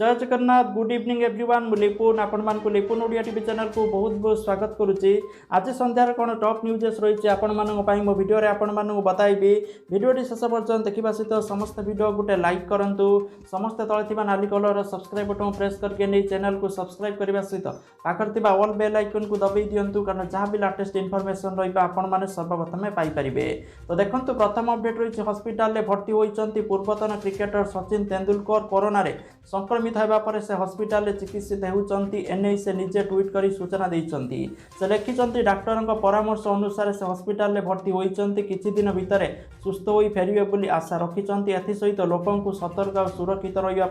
जय Jagannath good evening everyone मु लिपुन आपण मानकु लिपुन ओडिया टीवी चैनल को बहुत बहुत स्वागत करुच्ची। आज संध्यार कौन टॉप न्यूजेस रही आपण मानक मो वीडियो रे आपण मानक बताइबी। वीडियोटी शेष पर्यंत देखा सहित समस्त वीडियो गोटे लाइक करंतु, समस्त तले नाली कलर सब्सक्राइब बटन प्रेस करके नहीं चैनल को सब्सक्राइब करने सहित पाखर ऑल बेल आइकन को दबाई दिंतु, कारण जहाँ भी लेटेस्ट इनफॉरमेशन रहा आपण मैंने सर्वप्रथम पाइपर। तो देखो प्रथम अपडेट रही हॉस्पिटल में भर्ती होती पूर्वतन क्रिकेटर सचिन तेंदुलकर कोरोना रे संक्रमित होगा पर से हॉस्पिटल चिकित्सित होती एने से निजे ट्वीट कर सूचना देते। से लिखिं डाक्टर परामर्श अनुसार से हॉस्पिटल में भर्ती होती किछि दिन भितर सुस्थ हो फेरिबे बोली आशा रखिंट। एसहित लोक सतर्क और सुरक्षित रही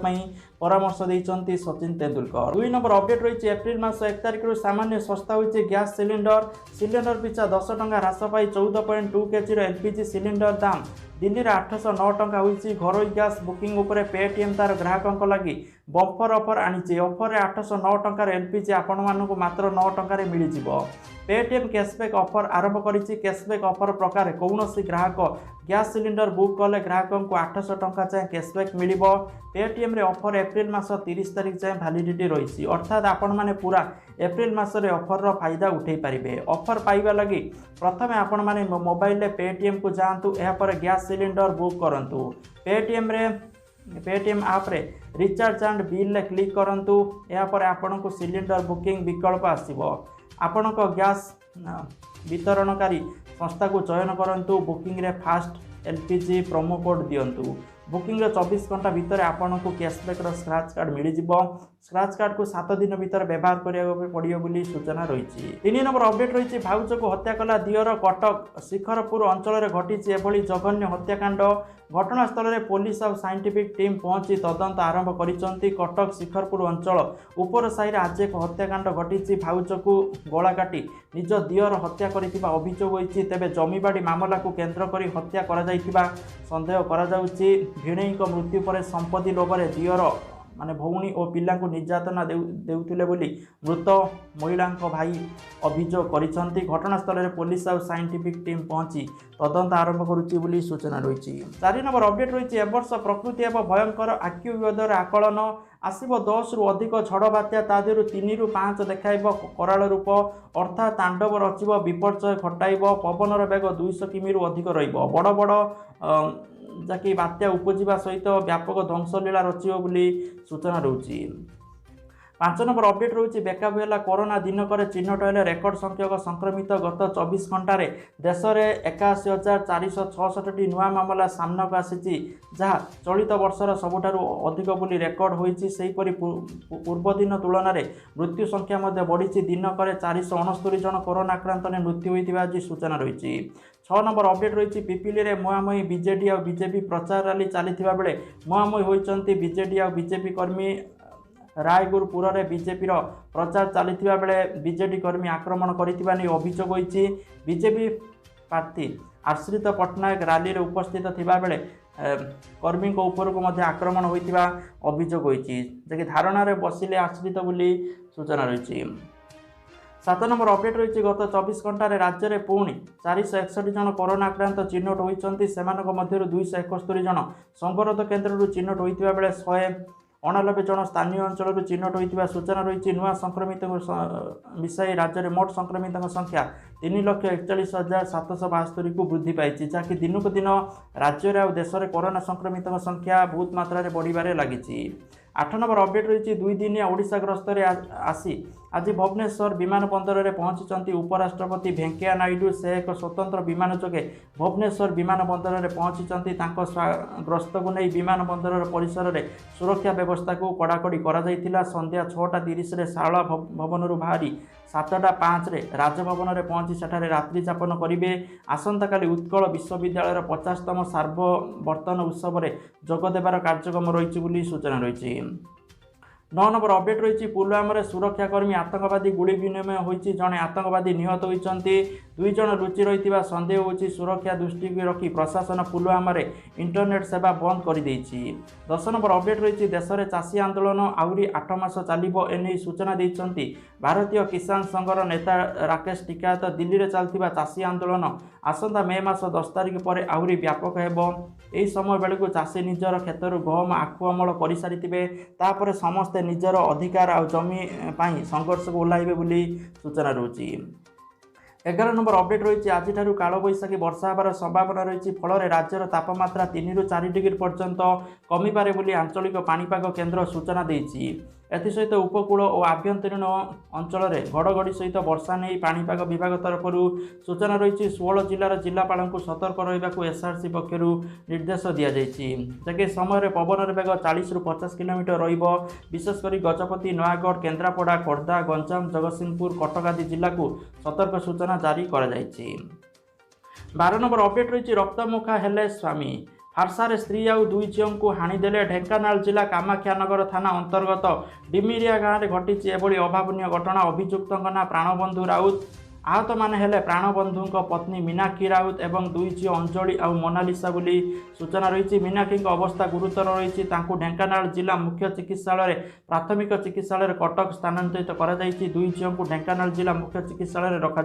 परामर्श देते सचिन तेंदुलकर। 2 नंबर अपडेट रही एप्रिल मास 1 तारिख सामान्य सस्ता होती गैस सिलिंडर पिछा 10 टंका ह्रास पाई 14.2 केजी एलपीजी सिलिंडर दाम दिल्ली में 809 टंका होती। घरोई गैस बुकिंग उपरे पेटीएम तार ग्राहकों लगी बम्पर ऑफर आनी। ऑफर 809 टंकार एलपीजी आपण मानक मात्र 9 टंकार मिल जाव। पेटीएम कैशबैक ऑफर आरंभ करिछि। कैशबैक ऑफर प्रकार कौन ग्राहक गैस सिलिंडर बुक कले ग्राहकों को 800 टंका चाहे कैशबैक मिल। पेटीएम रे ऑफर एप्रिल मास 30 तारिख चाहे वैलिडिटी रही, अर्थात आपण माने पूरा एप्रिल मास रे ऑफर रो फायदा उठे पारिबे। ऑफर पाइबा लगी प्रथमे आपण माने मोबाइल पेटीएम को जातु, या पर गैस सिलिंडर बुक करंतु। पेटीएम आप रे रिचार्ज एंड बिल ले क्लिक करंतु, या पर आपण को सिलिंडर बुकिंग विकल्प आसीबो। आपण को गैस वितरणकारी संस्था को चयन करंतु। बुकिंग रे फास्ट एलपीजी प्रोमो कोड दियंतु। बुकिंग 24 घंटा भितर आपन को कैशबैक स्क्रैच कार्ड मिल जाव। स्क्रैच कार्ड को 7 दिन भितर व्यवहार करने पड़ो बोली सूचना रही। 3 नंबर अपडेट रही भाउज को हत्या कला दियर। कटक शिखरपुर अंचल घटी एभली जघन्य हत्याकांड। घटनास्थल में पुलिस और साइंटिफिक टीम पहुंची तदंत आरंभ करिसंती। कटक शिखरपुर अंचल उपर साही आज एक हत्याकांड घटी। भाउज को गला काटी निज दियर हत्या करिथिबा अभियोग होईछि। तेबे जमीबाड़ी मामला को केंद्र करी हत्या करा जाइथिबा संदेह करा जाउछि। भिणेई मृत्यु पर संपत्ति लोभरे दियर माने भौणी और पिला निर्यातना देउथिले बोली मृत महिला भाई अभियोग करिसंती। घटनास्थल में पुलिस और साइंटिफिक टीम पहुंची तदंत आरंभ करुच्ची बोली सूचना रही। 4 नंबर अपडेट रही एवर्ष प्रकृति एवं भयंकर आक्युवेदर आकलन आसब 10 रु अधिक झड़ बात्या तादेहु 3 रु 5 देखाइब कराल रूप, अर्थात तांडव रचिब विपर्यय घटाइब। पवनर बेग 200 किमी रु अधिक रहिब। बड़ बड़ जाकि बात्या उपजिवा सहित व्यापक ध्वंसलीला रचिब बोली सूचना रही। 5 नंबर अपडेट रही बेकाबू है कोरोना दिनक चिन्हट है रेकर्ड संख्यक संक्रमित। गत 24 घंटे देश में 81,466 नुआ मामला सामना आसी, जहाँ चलित वर्षर सबुठारु अधिक बोली रेकर्ड होईछि। सेहीपरि पूर्व दिन तुलन में मृत्यु संख्या बढ़ी। दिनक 469 जन कोरोना आक्रांत ने मृत्यु होता आज सूचना रही। 6 नंबर अपडेट रही पिपिली में मुहांमुही बीजेडी और बीजेपी प्रचार रैली चली बेले मुहांमुही होती बीजेडी और बीजेपी कर्मी। रायगुरपुर में बीजेपी प्रचार चली बेले बीजेडी कर्मी आक्रमण करथिबा नै अभियोग होईछि। बीजेपी प्रार्थी आश्रित पट्टनायक रैली में उपस्थित थिबा बेले कर्मी उपर को आक्रमण होइतिबा अभियोग होईछि, जे धारणा रे बसिले आश्रित बोली सूचना रही। 7 नंबर अपडेट रही गत 24 घंटे राज्य में पुणी 461 जन कोरोना आक्रांत चिन्हट होती। से 271 जन संगरोध केन्द्र चिन्हट होता बेले 189 जन स्थानीय अंचल चिन्हट होता सूचना रही। नुआ संक्रमित मिसाई राज्य में मोट संक्रमित संख्या 3,41,772 को वृद्धि पाई, जहाँकि दिनक दिन राज्य में देश में कोरोना संक्रमित संख्या बहुत मात्रा बढ़िबारे लगी। 8 नंबर अपडेट रही 2 दिनिया ओडिशा गस्त आसी आज भुवनेश्वर विमान बंदर में पहुंची उपराष्ट्रपति वेंकैया नायडू। से एक स्वतंत्र विमान जोगे भुवनेश्वर विमान बंदर में पहुंची गस्त को नहीं विमान बंदर परिसर में सुरक्षा व्यवस्था को कड़ाकड़ी करा जाइथिला। संध्या 6:30 रे शारदा भवन बाहरी 7:05 राजभवन में पहुंची सेठारे रात्रि यापन करेंगे। आसंता काली उत्कल विश्वविद्यालय 50तम सार्ववर्तन उत्सव में जोगदेवार कार्यक्रम रही सूचना रही। 9 नंबर अपडेट रही पुलवामा रे सुरक्षाकर्मी आतंकवादी गुली विनिमय होती। जड़े आतंकवादी निहत होती। दुई जन लुचि रही सन्देह होची सुरक्षा दृष्टि रखी प्रशासन पुलवामा इंटरनेट सेवा बंद कर 10 नंबर अपडेट रही देश में चाषी आंदोलन आहरी 8 मास चलो एने सूचना देते भारतीय किसान संघर नेता राकेश टिकायत दिल्ली में चलता चाषी आंदोलन आसंता मे मास 10 तारिख पर आहरी व्यापक होई समय बेलू चाषी निजर क्षेत्र गहम आखु अमल कर सारी समस्ते निजर अधिकार आ जमी संघर्ष को ओह्लैबे बोली सूचना रही 11 नंबर अपडेट रही आज कालबैशाखी वर्षा होबार संभावना रही फल राज्यर तापमात्रा 3 ରୁ 4 डिग्री पर्यंत कमिपारे बोली आंचलिक पाणीपाग केन्द्र सूचना देछि। एसहित उपकूल और आभ्यंतरीण अंचल में घड़घड़ी सहित वर्षा नहीं पाणीपाग विभाग तरफ सूचना रही 16 जिलार जिलापाल को सतर्क रहा एसआरसी पक्षर निर्देश दि जाए समय पवन बेग 40 ରୁ 50 किलोमीटर विशेषकर गजपति नयागढ़ केन्द्रापड़ा खोर्धा गंजाम जगतसिंहपुर कटक आदि जिला को सतर्क सूचना जारी कर 12 नंबर अपडेट रही रक्तमुखा हेले स्वामी फारसार स्त्री आउ दुई झील को हाणीदेले ढेंकानाल जिला कामाख्यानगर थाना अंतर्गत डिमिरिया गाँव में घटी एभली अभावन घटना अभियुक्त ना प्राणबंधु राउत आहत माने हेले प्राणबंधु पत्नी मीनाक्षी राउत एवं दुई झील अंजलि और मोनालिसा बोली सूचना रही मीनाक्षी अवस्था गुरुतर रही ढेंकानाल जिला मुख्य चिकित्सालय प्राथमिक चिकित्सालय कटक स्थानांतरित कर दुई झील को ढेंकानाल जिला मुख्य चिकित्सालय रखा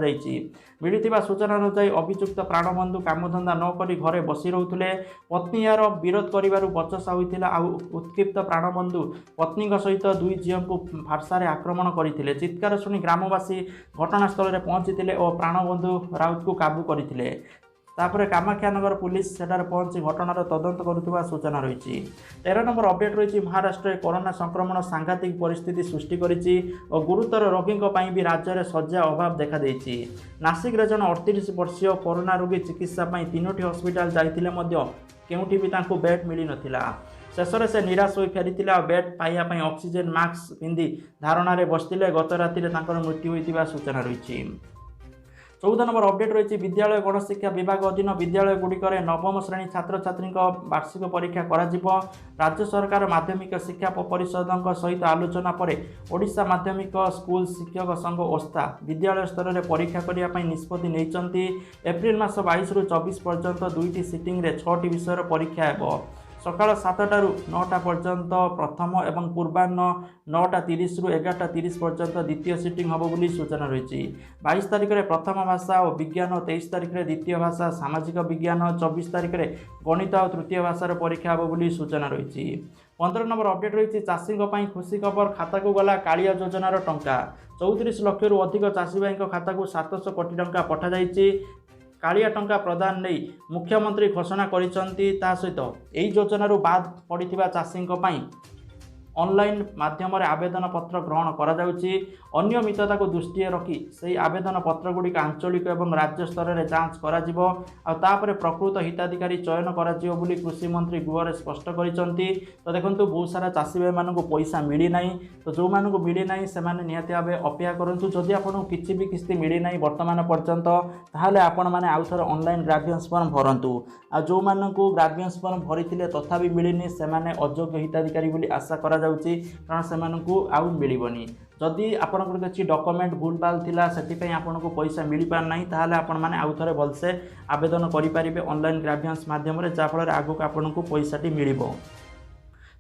मिलता सूचना अनुसार अभियुक्त प्राणबंधु कामधंदा नक घरे बसी रोते पत्नी यार विरोध कर बचसा होता उत्क्षिप्त प्राणबंधु पत्नी सहित दुई झील को फारसार आक्रमण करते चित्कार शुणी ग्रामवासी घटनास्थल में पहुंची और प्राणबंधु राउत को काबू करते तापर कामाख्यानगर पुलिस सेठार पहुंची घटनार तदंत करुवा सूचना रही 13 नंबर अपडेट रही महाराष्ट्र में कोरोना संक्रमण सांघातिक परिस्थिति सृष्टि करिछि और गुरुतर रोगी भी राज्य में शଯ୍या अभाव देखा देछि। नासिक जन 38 वर्षीय कोरोना रोगी चिकित्सा 3टी हस्पिटाल जाइतिले केउठी भी तांको बेड मिली नथिला। शेष में से निराश हो फेरी बेड पाइबापी ऑक्सीजन मास्क पिंधि धारणा बसते गत राति मृत्यु होता सूचना रही 14 नंबर अपडेट रही विद्यालय गणशिक्षा विभाग अधीन विद्यालय गुड़िकर नवम श्रेणी छात्र छात्री वार्षिक परीक्षा राज्य सरकार माध्यमिक शिक्षा परिषद सहित आलोचना पर ओडिशा माध्यमिक स्कूल शिक्षक संघ ओस्ता विद्यालय स्तर में परीक्षा करने निष्पत्ति नहीं एप्रिल मास 22 ରୁ 24 पर्यंत 2टी सिटिंग रे 6टी विषय परीक्षा हेबो सकाळ 7टा ରୁ 9टा पर्यंत प्रथम एवं पूर्वाह्न 9:30 ରୁ 11:30 पर्यंत द्वितीय सिटिंग हम बोली सूचना रही 22 तारिख में प्रथम भाषा और विज्ञान 23 तारिख में द्वितीय भाषा सामाजिक विज्ञान 24 तारिख में गणित और तृतीय भाषार परीक्षा हम बोली सूचना रही 15 नंबर अपडेट रही चाषी खुशी खबर खाता को गला कालिया योजनार टंका 34 लाख ରୁ अधिक चाषी भाई खाता को 700 कोटी टंका पठा जाइए कालिया टंका प्रदान नहीं मुख्यमंत्री घोषणा करिसंती सहित यही योजन बाद पड़ता चाषी ऑनलाइन माध्यम आवेदन पत्र ग्रहण अनियमितता को दृष्टि रखी से आवेदन पत्र गुड़िक आंचलिक और राज्य स्तर में जांच कर प्रकृत हिताधिकारी चयन कर कृषि मंत्री गृह स्पष्ट करिसंती। तो देखो बहुत सारा चाषी भाई मानक पैसा मिलना तो जो मानक मिलना से निहाती भाव अपेक्षा करूँ जदि आपको किसी भी किस्ती मिलना बर्तमान पर्यंत ताहले आपण मैंने आउ थे ऑनलाइन ग्राजुएशन फॉर्म भरतु आ जो मानक ग्राजुएशन फॉर्म भरी तथा भी मिलनी से अयोग्य हिताधिकारी बोली आशा करा कारण से आउ मिलबनी जदि आपंकर किसी डॉक्यूमेंट भूल भाल थिला से आपन को पैसा मिल पार नहीं ताहले आपण माने आउ थे भलसे आवेदन करें ऑनलाइन ग्राजुएशन माध्यम जहाँफल आगक आपन को पैसाटी मिल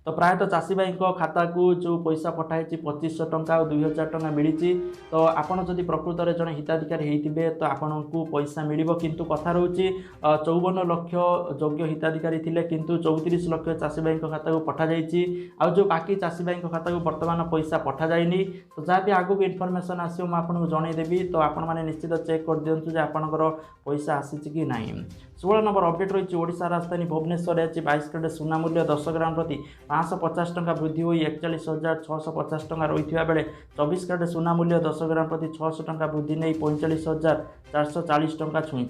तो प्रायतः चाषी भाई खाता को जो पैसा पठाई 2500 टंका और 2000 टंका मिली तो आपड़ जदि प्रकृत में जड़े हिताधिकारी होते तो आपन को पैसा मिल किंतु कथा रोचे 54 लाख योग्य हिताधिकारी थिले किंतु 34 लाख चाषी भाई खाता को पठा जाइए आ जो बाकी चाषी भाई खाता को बर्तमान पैसा पठा जाइनी तो जहाँ भी आगक इनफर्मेशन आसो मुझे जनईदेवी तो आपण मैंने निश्चित चेक कर दिंतु जे आपंकर पैसा आसी कि ना 16 नंबर अपडेट रही ओडिशा राजधानी भुवनेश्वर 22 कैरेट सुना मूल्य 10 ग्राम प्रति 550 टंका वृद्धि हो 41,650 टंका रही बेले 24 कैरेट सुना मूल्य 10 ग्राम प्रति 600 टंका वृद्धि नहीं 45,440 टंका छुई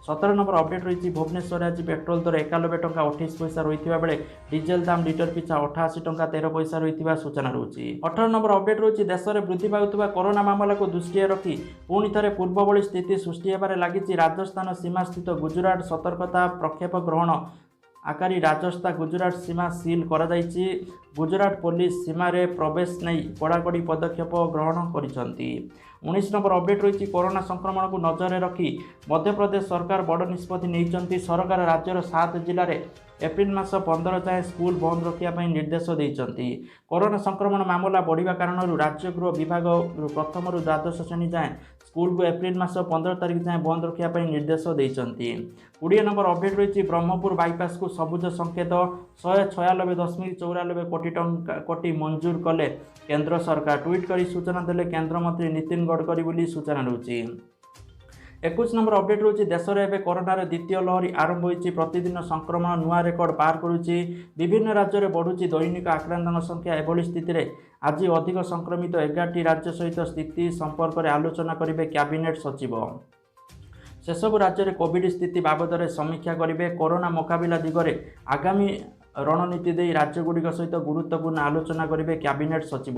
17 नंबर अपडेट रही भुवनेश्वर आज पेट्रोल दर 91 टंका 28 पैसा रही बेले डीजेल दाम लिटर पिछा 88 टंका 13 पैसा रही सूचना रही 18 नंबर अपडेट रही देश में वृद्धि पाउथुवा कोरोना मामला को दृष्टि रखी पुणी थे पूर्व भली स्थिति सृष्टि होबार लगी राजस्थान सीमा स्थित गुजरात सतर्कता प्रक्षेप ग्रहण ଆକାରୀ ରାଜସ୍ଥାନ ଗୁଜରାଟ ସୀମା ସିଲ୍ କରାଯାଇଛି। ଗୁଜରାଟ ପୋଲିସ ସୀମାରେ ପ୍ରବେଶ ନେଇ କଡ଼ାକଡ଼ି ପଦକ୍ଷେପ ଗ୍ରହଣ କରିଛନ୍ତି। 19 ନମ୍ବର ଅପଡେଟ୍ ରହିଛି କରୋନା ସଂକ୍ରମଣକୁ ନଜରରେ ରଖି ମଧ୍ୟପ୍ରଦେଶ ସରକାର ବଡ଼ ନିଷ୍ପତ୍ତି ନେଇଛନ୍ତି। ସରକାର ରାଜ୍ୟର 7 ଜିଲ୍ଲାରେ ଏପ୍ରିଲ ମାସ 15 ଯାଏଁ ସ୍କୁଲ ବନ୍ଦ ରଖିବା ପାଇଁ ନିର୍ଦ୍ଦେଶ ଦେଇଛନ୍ତି। କରୋନା ସଂକ୍ରମଣ ମାମଲା ବଢ଼ିବା କାରଣରୁ ରାଜ୍ୟ ଗୃହ ବିଭାଗ ପ୍ରଥମରୁ ଦ୍ୱାଦଶ ଶ୍ରେଣୀ ଯାଏଁ ସ୍କୁଲକୁ ଏପ୍ରିଲ ମାସ 15 ତାରିଖ ଯାଏଁ ବନ୍ଦ ରଖିବା ପାଇଁ ନିର୍ଦ୍ଦେଶ ଦେଇଛନ୍ତି। 20 ନମ୍ବର ଅପଡେଟ୍ ରହିଛି ବ୍ରହ୍ମପୁର ବାଇପାସକୁ ସବୁଜ ସଂକେତ 196.94 କୋଟି ମଞ୍ଜୁର କଲେ କେନ୍ଦ୍ର ସରକାର। ଟ୍ୱିଟ୍ କରି ସୂଚନା ଦେଲେ କେନ୍ଦ୍ରମନ୍ତ୍ରୀ ନୀତିନ ଗଡ଼କରୀ ବୋଲି ସୂଚନା ରହୁଛି। 21 ନମ୍ବର ଅପଡେଟ୍ ରହୁଛି ଦେଶରେ ଏବେ କରୋନାର ଦ୍ୱିତୀୟ ଲହରୀ ଆରମ୍ଭ ହୋଇଛି। ପ୍ରତିଦିନ ସଂକ୍ରମଣ ନୂଆ ରେକର୍ଡ ପାର କରୁଛି। ବିଭିନ୍ନ ରାଜ୍ୟରେ ବଢ଼ୁଛି ଦୈନିକ ଆକ୍ରାନ୍ତଙ୍କ ସଂଖ୍ୟା। ଏଭଳି ସ୍ଥିତିରେ ଆଜି ଅଧିକ ସଂକ୍ରମିତ 11ଟି ରାଜ୍ୟ ସହିତ ସ୍ଥିତି ସମ୍ପର୍କରେ ଆଲୋଚନା କରିବେ କ୍ୟାବିନେଟ୍ ସଚିବ। ସେସବୁ ରାଜ୍ୟରେ କୋଭିଡ୍ ସ୍ଥିତି ବାବଦରେ ସମୀକ୍ଷା କରିବେ। କରୋନା ମୁକାବିଲା ଦିଗରେ ଆଗାମୀ ରଣନୀତି ଦେଇ ରାଜ୍ୟଗୁଡ଼ିକ ସହିତ ଗୁରୁତ୍ୱପୂର୍ଣ୍ଣ ଆଲୋଚନା କରିବେ କ୍ୟାବିନେଟ୍ ସଚିବ।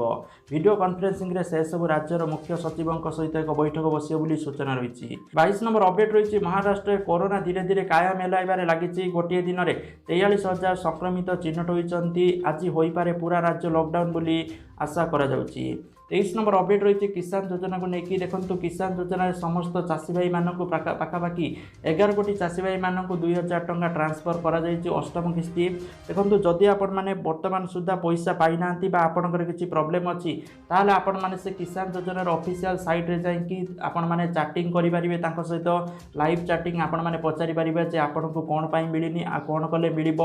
ଭିଡ଼ିଓ କନଫରେନ୍ସିଂରେ ସେସବୁ ରାଜ୍ୟର ମୁଖ୍ୟ ସଚିବଙ୍କ ସହିତ ଏକ ବୈଠକ ବସିବ ବୋଲି ସୂଚନା ରହିଛି। 22 ନମ୍ବର ଅପଡେଟ୍ ରହିଛି ମହାରାଷ୍ଟ୍ରରେ କରୋନା ଧୀରେ ଧୀରେ କାୟା ମେଲାଇବାରେ ଲାଗିଛି। ଗୋଟିଏ ଦିନରେ 43,000 ସଂକ୍ରମିତ ଚିହ୍ନଟ ହୋଇଛନ୍ତି। ଆଜି ହୋଇପାରେ ପୁରା ରାଜ୍ୟ ଲକଡାଉନ ବୋଲି ଆଶା କରାଯାଉଛି। 23 ନମ୍ବର ଅପଡେଟ୍ ରହିଛି କିଷାନ ଯୋଜନାକୁ ନେଇକି। ଦେଖନ୍ତୁ କିଷାନ ଯୋଜନାରେ ସମସ୍ତ ଚାଷୀ ଭାଇମାନଙ୍କୁ ପାଖାପାଖି 11 କୋଟି ଚାଷୀ ଭାଇମାନଙ୍କୁ 2,000 ଟଙ୍କା ଟ୍ରାନ୍ସଫର କରାଯାଇଛି। ଅଷ୍ଟମ କିସ୍ତି। ଦେଖନ୍ତୁ ଯଦି ଆପଣମାନେ ବର୍ତ୍ତମାନ ସୁଦ୍ଧା ପଇସା ପାଇନାହାନ୍ତି ବା ଆପଣଙ୍କର କିଛି ପ୍ରୋବ୍ଲେମ୍ ଅଛି ତାହେଲେ ଆପଣମାନେ ସେ କିଷାନ ଯୋଜନାର ଅଫିସିଆଲ ସାଇଟ୍ରେ ଯାଇକି ଆପଣମାନେ ଚାଟିଂ କରିପାରିବେ। ତାଙ୍କ ସହିତ ଲାଇଭ୍ ଚାଟିଂ ଆପଣମାନେ ପଚାରିପାରିବେ ଯେ ଆପଣଙ୍କୁ କ'ଣ ପାଇଁ ମିଳିନି ଆଉ କ'ଣ କଲେ ମିଳିବ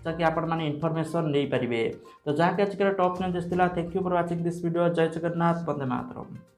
ଯାହାକି ଆପଣମାନେ ଇନଫର୍ମେସନ୍ ନେଇପାରିବେ। ତ ଯାହାକି ଆଜିକାର ଟପ୍ ନ୍ୟୁଜ୍ ଥିଲା। Thank you for watching this video. ଜୟ ଜଗନ୍ନାଥ, ବନ୍ଦେ ମାତରମ୍।